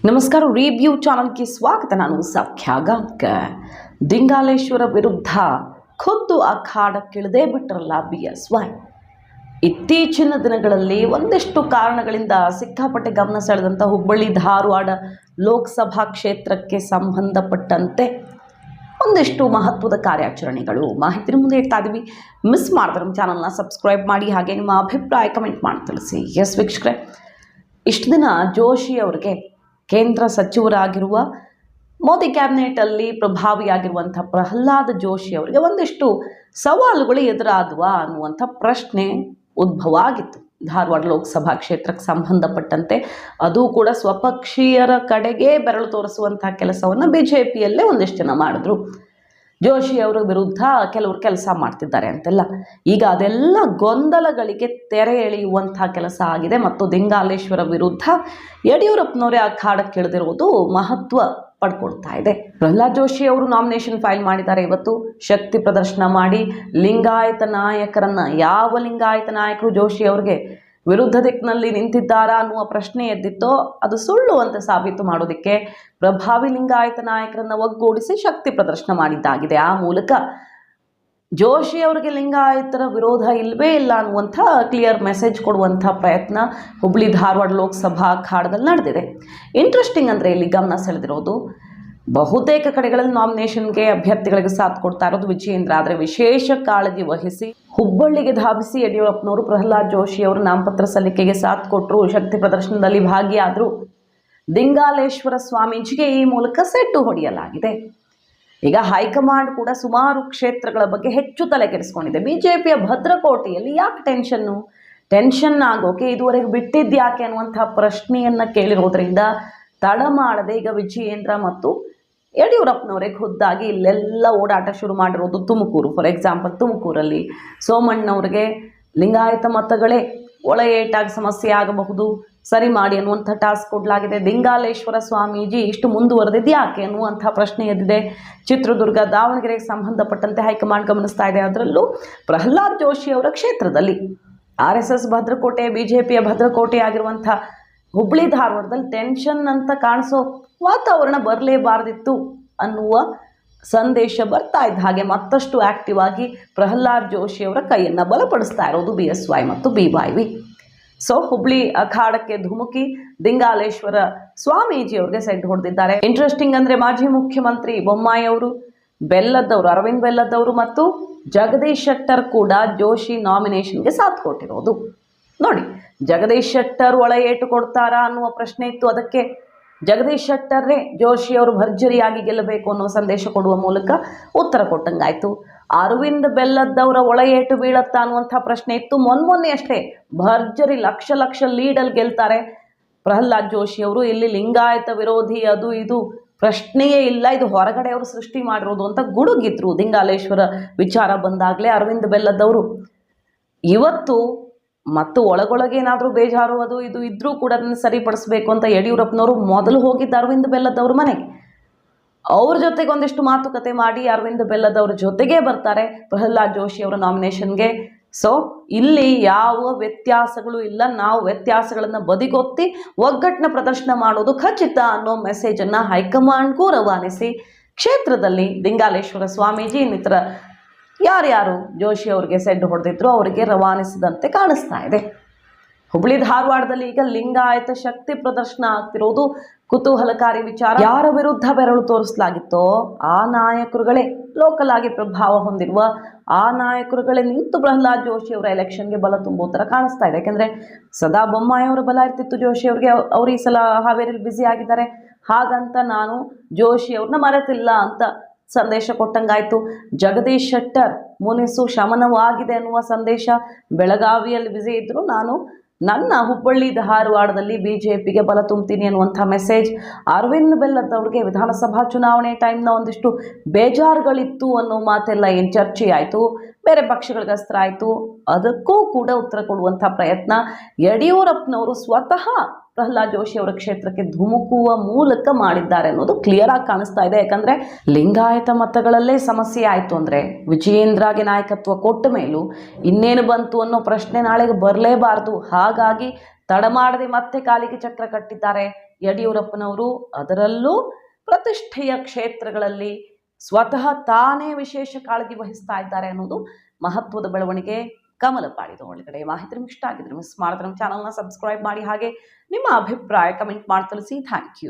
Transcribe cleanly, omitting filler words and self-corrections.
ನಮಸ್ಕಾರ, ರಿವ್ಯೂ ಚಾನಲ್ಗೆ ಸ್ವಾಗತ. ನಾನು ಸೌಖ್ಯ ಗಾಂವ್ಕರ್. ದಿಂಗಾಲೇಶ್ವರ ವಿರುದ್ಧ ಖುದ್ದು ಅಖಾಡಕ್ಕಿಳಿದೇ ಬಿಟ್ಟರಲ್ಲ BSY. ಇತ್ತೀಚಿನ ದಿನಗಳಲ್ಲಿ ಒಂದಿಷ್ಟು ಕಾರಣಗಳಿಂದ ಸಿಕ್ಕಾಪಟ್ಟೆ ಗಮನ ಸೆಳೆದಂಥ ಹುಬ್ಬಳ್ಳಿ ಧಾರವಾಡ ಲೋಕಸಭಾ ಕ್ಷೇತ್ರಕ್ಕೆ ಸಂಬಂಧಪಟ್ಟಂತೆ ಒಂದಿಷ್ಟು ಮಹತ್ವದ ಕಾರ್ಯಾಚರಣೆಗಳು ಮಾಹಿತಿ ಮುಂದೆ ಇಡ್ತಾ ಇದ್ದೀವಿ. ಮಿಸ್ ಮಾಡಿದ್ರೆ ನಮ್ಮ ಚಾನಲ್ನ ಸಬ್ಸ್ಕ್ರೈಬ್ ಮಾಡಿ, ಹಾಗೆ ನಿಮ್ಮ ಅಭಿಪ್ರಾಯ ಕಮೆಂಟ್ ಮಾಡಿ ತಿಳಿಸಿ. ಎಸ್ ವೀಕ್ಷಕರೇ, ಇಷ್ಟು ದಿನ ಜೋಶಿ ಅವರಿಗೆ ಕೇಂದ್ರ ಸಚಿವರಾಗಿರುವ ಮೋದಿ ಕ್ಯಾಬಿನೆಟಲ್ಲಿ ಪ್ರಭಾವಿಯಾಗಿರುವಂಥ ಪ್ರಹ್ಲಾದ್ ಜೋಶಿ ಅವರಿಗೆ ಒಂದಿಷ್ಟು ಸವಾಲುಗಳು ಎದುರಾದವಾ ಅನ್ನುವಂಥ ಪ್ರಶ್ನೆ ಉದ್ಭವ ಆಗಿತ್ತು. ಧಾರವಾಡ ಲೋಕಸಭಾ ಕ್ಷೇತ್ರಕ್ಕೆ ಸಂಬಂಧಪಟ್ಟಂತೆ ಅದು ಕೂಡ ಸ್ವಪಕ್ಷೀಯರ ಕಡೆಗೆ ಬೆರಳು ತೋರಿಸುವಂಥ ಕೆಲಸವನ್ನು BJPಯಲ್ಲೇ ಒಂದಿಷ್ಟು ಜನ ಮಾಡಿದ್ರು. ಜೋಶಿ ಅವರ ವಿರುದ್ಧ ಕೆಲವರು ಕೆಲಸ ಮಾಡ್ತಿದ್ದಾರೆ ಅಂತೆಲ್ಲ. ಈಗ ಅದೆಲ್ಲ ಗೊಂದಲಗಳಿಗೆ ತೆರೆ ಎಳೆಯುವಂಥ ಕೆಲಸ ಆಗಿದೆ ಮತ್ತು ದಿಂಗಾಲೇಶ್ವರ ವಿರುದ್ಧ ಯಡಿಯೂರಪ್ಪನವರೇ ಅಖಾಡಕ್ಕಿಳಿದಿರುವುದು ಮಹತ್ವ ಪಡ್ಕೊಳ್ತಾ ಇದೆ. ಪ್ರಹ್ಲಾದ್ ಜೋಶಿ ಅವರು ನಾಮಿನೇಷನ್ ಫೈಲ್ ಮಾಡಿದ್ದಾರೆ. ಇವತ್ತು ಶಕ್ತಿ ಪ್ರದರ್ಶನ ಮಾಡಿ ಲಿಂಗಾಯತ ನಾಯಕರನ್ನ, ಯಾವ ಲಿಂಗಾಯತ ನಾಯಕರು ಜೋಶಿ ಅವರಿಗೆ ವಿರುದ್ಧ ದಿಕ್ಕಿನಲ್ಲಿ ನಿಂತಿದ್ದಾರಾ ಅನ್ನುವ ಪ್ರಶ್ನೆ ಎದ್ದಿತ್ತೋ ಅದು ಸುಳ್ಳು ಅಂತ ಸಾಬೀತು ಮಾಡೋದಕ್ಕೆ ಪ್ರಭಾವಿ ಲಿಂಗಾಯತ ನಾಯಕರನ್ನ ಒಗ್ಗೂಡಿಸಿ ಶಕ್ತಿ ಪ್ರದರ್ಶನ ಮಾಡಿದ್ದಾಗಿದೆ. ಆ ಮೂಲಕ ಜೋಶಿ ಅವರಿಗೆ ಲಿಂಗಾಯತರ ವಿರೋಧ ಇಲ್ಲವೇ ಇಲ್ಲ ಅನ್ನುವಂಥ ಕ್ಲಿಯರ್ ಮೆಸೇಜ್ ಕೊಡುವಂಥ ಪ್ರಯತ್ನ ಹುಬ್ಬಳ್ಳಿ ಧಾರವಾಡ ಲೋಕಸಭಾ ಅಖಾಡದಲ್ಲಿ ನಡೆದಿದೆ. ಇಂಟ್ರೆಸ್ಟಿಂಗ್ ಅಂದರೆ ಇಲ್ಲಿ ಗಮನ ಸೆಳೆದಿರೋದು, ಬಹುತೇಕ ಕಡೆಗಳಲ್ಲಿ ನಾಮಿನೇಷನ್ಗೆ ಅಭ್ಯರ್ಥಿಗಳಿಗೆ ಸಾಥ್ ಕೊಡ್ತಾ ಇರೋದು ವಿಜಯೇಂದ್ರ. ಆದರೆ ವಿಶೇಷ ಕಾಳಜಿ ವಹಿಸಿ ಹುಬ್ಬಳ್ಳಿಗೆ ಧಾವಿಸಿ ಯಡಿಯೂರಪ್ಪನವರು ಪ್ರಹ್ಲಾದ್ ಜೋಶಿ ಅವರು ನಾಮಪತ್ರ ಸಲ್ಲಿಕೆಗೆ ಸಾಥ್ ಕೊಟ್ಟರು, ಶಕ್ತಿ ಪ್ರದರ್ಶನದಲ್ಲಿ ಭಾಗಿಯಾದರು. ದಿಂಗಾಲೇಶ್ವರ ಸ್ವಾಮೀಜಿಗೆ ಈ ಮೂಲಕ ಸೆಡ್ಡು ಹೊಡೆಯಲಾಗಿದೆ. ಈಗ ಹೈಕಮಾಂಡ್ ಕೂಡ ಸುಮಾರು ಕ್ಷೇತ್ರಗಳ ಬಗ್ಗೆ ಹೆಚ್ಚು ತಲೆ ಕೆಡಿಸ್ಕೊಂಡಿದೆ. BJPಯ ಭದ್ರಕೋಟೆಯಲ್ಲಿ ಯಾಕೆ ಟೆನ್ಷನ್ ಆಗೋಕೆ ಇದುವರೆಗೆ ಬಿಟ್ಟಿದ್ಯಾಕೆ ಅನ್ನುವಂಥ ಪ್ರಶ್ನೆಯನ್ನು ಕೇಳಿರೋದ್ರಿಂದ ತಡ ಮಾಡದೆ ಈಗ ವಿಜಯೇಂದ್ರ ಮತ್ತು ಯಡಿಯೂರಪ್ಪನವರೇ ಖುದ್ದಾಗಿ ಇಲ್ಲೆಲ್ಲ ಓಡಾಟ ಶುರು ಮಾಡಿರೋದು. ತುಮಕೂರು, ಫಾರ್ ಎಕ್ಸಾಂಪಲ್, ತುಮಕೂರಲ್ಲಿ ಸೋಮಣ್ಣವ್ರಿಗೆ ಲಿಂಗಾಯತ ಮತಗಳೇ ಒಳ ಏಟಾಗಿ ಸಮಸ್ಯೆ ಆಗಬಹುದು, ಸರಿ ಮಾಡಿ ಅನ್ನುವಂಥ ಟಾಸ್ಕ್ ಕೊಡಲಾಗಿದೆ. ದಿಂಗಾಲೇಶ್ವರ ಸ್ವಾಮೀಜಿ ಇಷ್ಟು ಮುಂದುವರೆದಿದ್ದು ಯಾಕೆ ಅನ್ನುವಂಥ ಪ್ರಶ್ನೆ ಎದ್ದಿದೆ. ಚಿತ್ರದುರ್ಗ, ದಾವಣಗೆರೆಗೆ ಸಂಬಂಧಪಟ್ಟಂತೆ ಹೈಕಮಾಂಡ್ ಗಮನಿಸ್ತಾ ಇದೆ. ಅದರಲ್ಲೂ ಪ್ರಹ್ಲಾದ್ ಜೋಶಿ ಅವರ ಕ್ಷೇತ್ರದಲ್ಲಿ RSS ಭದ್ರಕೋಟೆ, BJPಯ ಭದ್ರಕೋಟೆ ಆಗಿರುವಂಥ ಹುಬ್ಬಳ್ಳಿ ಧಾರವಾಡದಲ್ಲಿ ಟೆನ್ಷನ್ ಅಂತ ಕಾಣಿಸೋ ವಾತಾವರಣ ಬರಲೇಬಾರ್ದಿತ್ತು ಅನ್ನುವ ಸಂದೇಶ ಬರ್ತಾ ಇದ್ದ ಹಾಗೆ ಮತ್ತಷ್ಟು ಆಕ್ಟಿವ್ ಆಗಿ ಪ್ರಹ್ಲಾದ್ ಜೋಶಿ ಅವರ ಕೈಯನ್ನು ಬಲಪಡಿಸ್ತಾ ಇರೋದು BSY ಮತ್ತು BYV. ಸೊ ಹುಬ್ಬಳ್ಳಿ ಅಖಾಡಕ್ಕೆ ಧುಮುಕಿ ದಿಂಗಾಲೇಶ್ವರ ಸ್ವಾಮೀಜಿ ಅವರಿಗೆ ಸೆಡ್ ಹೊಡೆದಿದ್ದಾರೆ. ಇಂಟ್ರೆಸ್ಟಿಂಗ್ ಅಂದರೆ ಮಾಜಿ ಮುಖ್ಯಮಂತ್ರಿ ಬೊಮ್ಮಾಯಿ ಅವರು, ಅರವಿಂದ್ ಬೆಲ್ಲದವರು ಮತ್ತು ಜಗದೀಶ್ ಶೆಟ್ಟರ್ ಕೂಡ ಜೋಶಿ ನಾಮಿನೇಷನ್ಗೆ ಸಾಥ್ ಕೊಟ್ಟಿರೋದು. ನೋಡಿ, ಜಗದೀಶ್ ಶೆಟ್ಟರ್ ಒಳ ಏಟು ಕೊಡ್ತಾರಾ ಅನ್ನುವ ಪ್ರಶ್ನೆ ಇತ್ತು. ಅದಕ್ಕೆ ಜಗದೀಶ್ ಶೆಟ್ಟರ್ರೇ ಜೋಶಿ ಅವರು ಭರ್ಜರಿಯಾಗಿ ಗೆಲ್ಲಬೇಕು ಅನ್ನೋ ಸಂದೇಶ ಕೊಡುವ ಮೂಲಕ ಉತ್ತರ ಕೊಟ್ಟಂಗಾಯ್ತು. ಅರವಿಂದ್ ಬೆಲ್ಲದವರ ಒಳ ಏಟು ಬೀಳತ್ತಾ ಅನ್ನುವಂಥ ಪ್ರಶ್ನೆ ಇತ್ತು. ಮೊನ್ನೆ ಅಷ್ಟೇ ಭರ್ಜರಿ ಲಕ್ಷ ಲೀಡಲ್ಲಿ ಗೆಲ್ತಾರೆ ಪ್ರಹ್ಲಾದ್ ಜೋಶಿ ಅವರು. ಇಲ್ಲಿ ಲಿಂಗಾಯತ ವಿರೋಧಿ ಅದು ಇದು ಪ್ರಶ್ನೆಯೇ ಇಲ್ಲ, ಇದು ಹೊರಗಡೆ ಅವರು ಸೃಷ್ಟಿ ಮಾಡಿರೋದು ಅಂತ ಗುಡುಗಿದ್ರು ದಿಂಗಾಲೇಶ್ವರ ವಿಚಾರ ಬಂದಾಗಲೇ ಅರವಿಂದ್ ಬೆಲ್ಲದವರು. ಇವತ್ತು ಮತ್ತು ಒಳಗೊಳಗೇನಾದರೂ ಬೇಜಾರು ಅದು ಇದು ಇದ್ರೂ ಕೂಡ ಅದನ್ನು ಸರಿಪಡಿಸಬೇಕು ಅಂತ ಯಡಿಯೂರಪ್ಪನವರು ಮೊದಲು ಹೋಗಿದ್ದ ಅರವಿಂದ್ ಬೆಲ್ಲದವ್ರ ಮನೆಗೆ. ಅವ್ರ ಜೊತೆಗೆ ಒಂದಿಷ್ಟು ಮಾತುಕತೆ ಮಾಡಿ ಅರವಿಂದ್ ಬೆಲ್ಲದವ್ರ ಜೊತೆಗೇ ಬರ್ತಾರೆ ಪ್ರಹ್ಲಾದ್ ಜೋಶಿ ಅವರ ನಾಮಿನೇಷನ್ಗೆ. ಸೊ ಇಲ್ಲಿ ಯಾವ ವ್ಯತ್ಯಾಸಗಳು ಇಲ್ಲ, ನಾವು ವ್ಯತ್ಯಾಸಗಳನ್ನು ಬದಿಗೊತ್ತಿ ಒಗ್ಗಟ್ಟಿನ ಪ್ರದರ್ಶನ ಮಾಡೋದು ಖಚಿತ ಅನ್ನೋ ಮೆಸೇಜನ್ನು ಹೈಕಮಾಂಡ್ಗೂ ರವಾನಿಸಿ ಕ್ಷೇತ್ರದಲ್ಲಿ ದಿಂಗಾಲೇಶ್ವರ ಸ್ವಾಮೀಜಿ ಇನ್ನಿತರ ಯಾರ್ಯಾರು ಜೋಶಿ ಅವರಿಗೆ ಸೆಡ್ ಹೊಡೆದಿದ್ರು ಅವರಿಗೆ ರವಾನಿಸಿದಂತೆ ಕಾಣಿಸ್ತಾ ಇದೆ. ಹುಬ್ಬಳ್ಳಿ ಧಾರವಾಡದಲ್ಲಿ ಈಗ ಲಿಂಗಾಯತ ಶಕ್ತಿ ಪ್ರದರ್ಶನ ಆಗ್ತಿರೋದು ಕುತೂಹಲಕಾರಿ ವಿಚಾರ. ಯಾರ ವಿರುದ್ಧ ಬೆರಳು ತೋರಿಸಲಾಗಿತ್ತೋ ಆ ನಾಯಕರುಗಳೇ, ಲೋಕಲ್ ಆಗಿ ಪ್ರಭಾವ ಹೊಂದಿರುವ ಆ ನಾಯಕರುಗಳೇ ನಿಂತು ಪ್ರಹ್ಲಾದ್ ಜೋಶಿ ಅವರ ಎಲೆಕ್ಷನ್ಗೆ ಬಲ ತುಂಬೋ ಥರ ಕಾಣಿಸ್ತಾ ಇದೆ. ಯಾಕೆಂದರೆ ಸದಾ ಬೊಮ್ಮಾಯಿ ಅವರ ಬಲ ಇರ್ತಿತ್ತು ಜೋಶಿ ಅವರಿಗೆ. ಅವರು ಈ ಸಲ ಹಾವೇರಿಯಲ್ಲಿ ಬ್ಯುಸಿ ಆಗಿದ್ದಾರೆ, ಹಾಗಂತ ನಾನು ಜೋಶಿ ಅವ್ರನ್ನ ಮರೆತಿಲ್ಲ ಅಂತ ಸಂದೇಶ ಕೊಟ್ಟಂಗಾಯ್ತು. ಜಗದೀಶ್ ಶೆಟ್ಟರ್ ಮುನಿಸು ಶಮನವಾಗಿದೆ ಅನ್ನುವ ಸಂದೇಶ. ಬೆಳಗಾವಿಯಲ್ಲಿ ಬ್ಯುಸಿ ಇದ್ದರು, ನಾನು ನನ್ನ ಹುಬ್ಬಳ್ಳಿ ಧಾರವಾಡದಲ್ಲಿ BJPಗೆ ಬಲ ತುಂಬ್ತೀನಿ ಅನ್ನುವಂಥ ಮೆಸೇಜ್. ಅರವಿಂದ್ ಬೆಲ್ಲದವ್ರಿಗೆ ವಿಧಾನಸಭಾ ಚುನಾವಣೆ ಟೈಮ್ನ ಒಂದಿಷ್ಟು ಬೇಜಾರುಗಳಿತ್ತು ಅನ್ನೋ ಮಾತೆಲ್ಲ ಏನು ಚರ್ಚೆ ಆಯಿತು, ಬೇರೆ ಪಕ್ಷಗಳಿಗೆ ಅಸ್ತ್ರ ಆಯಿತು. ಅದಕ್ಕೂ ಕೂಡ ಉತ್ತರ ಕೊಡುವಂಥ ಪ್ರಯತ್ನ ಯಡಿಯೂರಪ್ಪನವರು ಸ್ವತಃ ಪ್ರಹ್ಲಾದ್ ಜೋಶಿ ಅವರ ಕ್ಷೇತ್ರಕ್ಕೆ ಧುಮುಕುವ ಮೂಲಕ ಮಾಡಿದ್ದಾರೆ ಅನ್ನೋದು ಕ್ಲಿಯರ್ ಆಗಿ ಕಾಣಿಸ್ತಾ ಇದೆ. ಯಾಕಂದರೆ ಲಿಂಗಾಯತ ಮತಗಳಲ್ಲೇ ಸಮಸ್ಯೆ ಆಯಿತು ಅಂದರೆ ವಿಜಯೇಂದ್ರಗೆ ನಾಯಕತ್ವ ಕೊಟ್ಟ ಮೇಲೂ ಇನ್ನೇನು ಬಂತು ಅನ್ನೋ ಪ್ರಶ್ನೆ ನಾಳೆಗೆ ಬರಲೇಬಾರ್ದು. ಹಾಗಾಗಿ ತಡ ಮಾಡದೆ ಮತ್ತೆ ಕಾಲಿಗೆ ಚಕ್ರ ಕಟ್ಟಿದ್ದಾರೆ ಯಡಿಯೂರಪ್ಪನವರು. ಅದರಲ್ಲೂ ಪ್ರತಿಷ್ಠೆಯ ಕ್ಷೇತ್ರಗಳಲ್ಲಿ ಸ್ವತಃ ತಾನೇ ವಿಶೇಷ ಕಾಳಜಿ ವಹಿಸ್ತಾ ಇದ್ದಾರೆ ಅನ್ನೋದು ಮಹತ್ವದ ಬೆಳವಣಿಗೆ. ಕಮಲ ಪಾಡಿದ ಒಳಗಡೆ ಮಾಹಿತಿ ನಿಮ್ಗೆ ಇಷ್ಟ ಆಗಿದ್ರೆ ಮಿಸ್ ಮಾಡಿದ್ರೆ ನಮ್ಮ ಚಾನಲ್ನ ಸಬ್ಸ್ಕ್ರೈಬ್ ಮಾಡಿ, ಹಾಗೆ ನಿಮ್ಮ ಅಭಿಪ್ರಾಯ ಕಮೆಂಟ್ ಮಾಡಿ ತಿಳಿಸಿ. Thank you.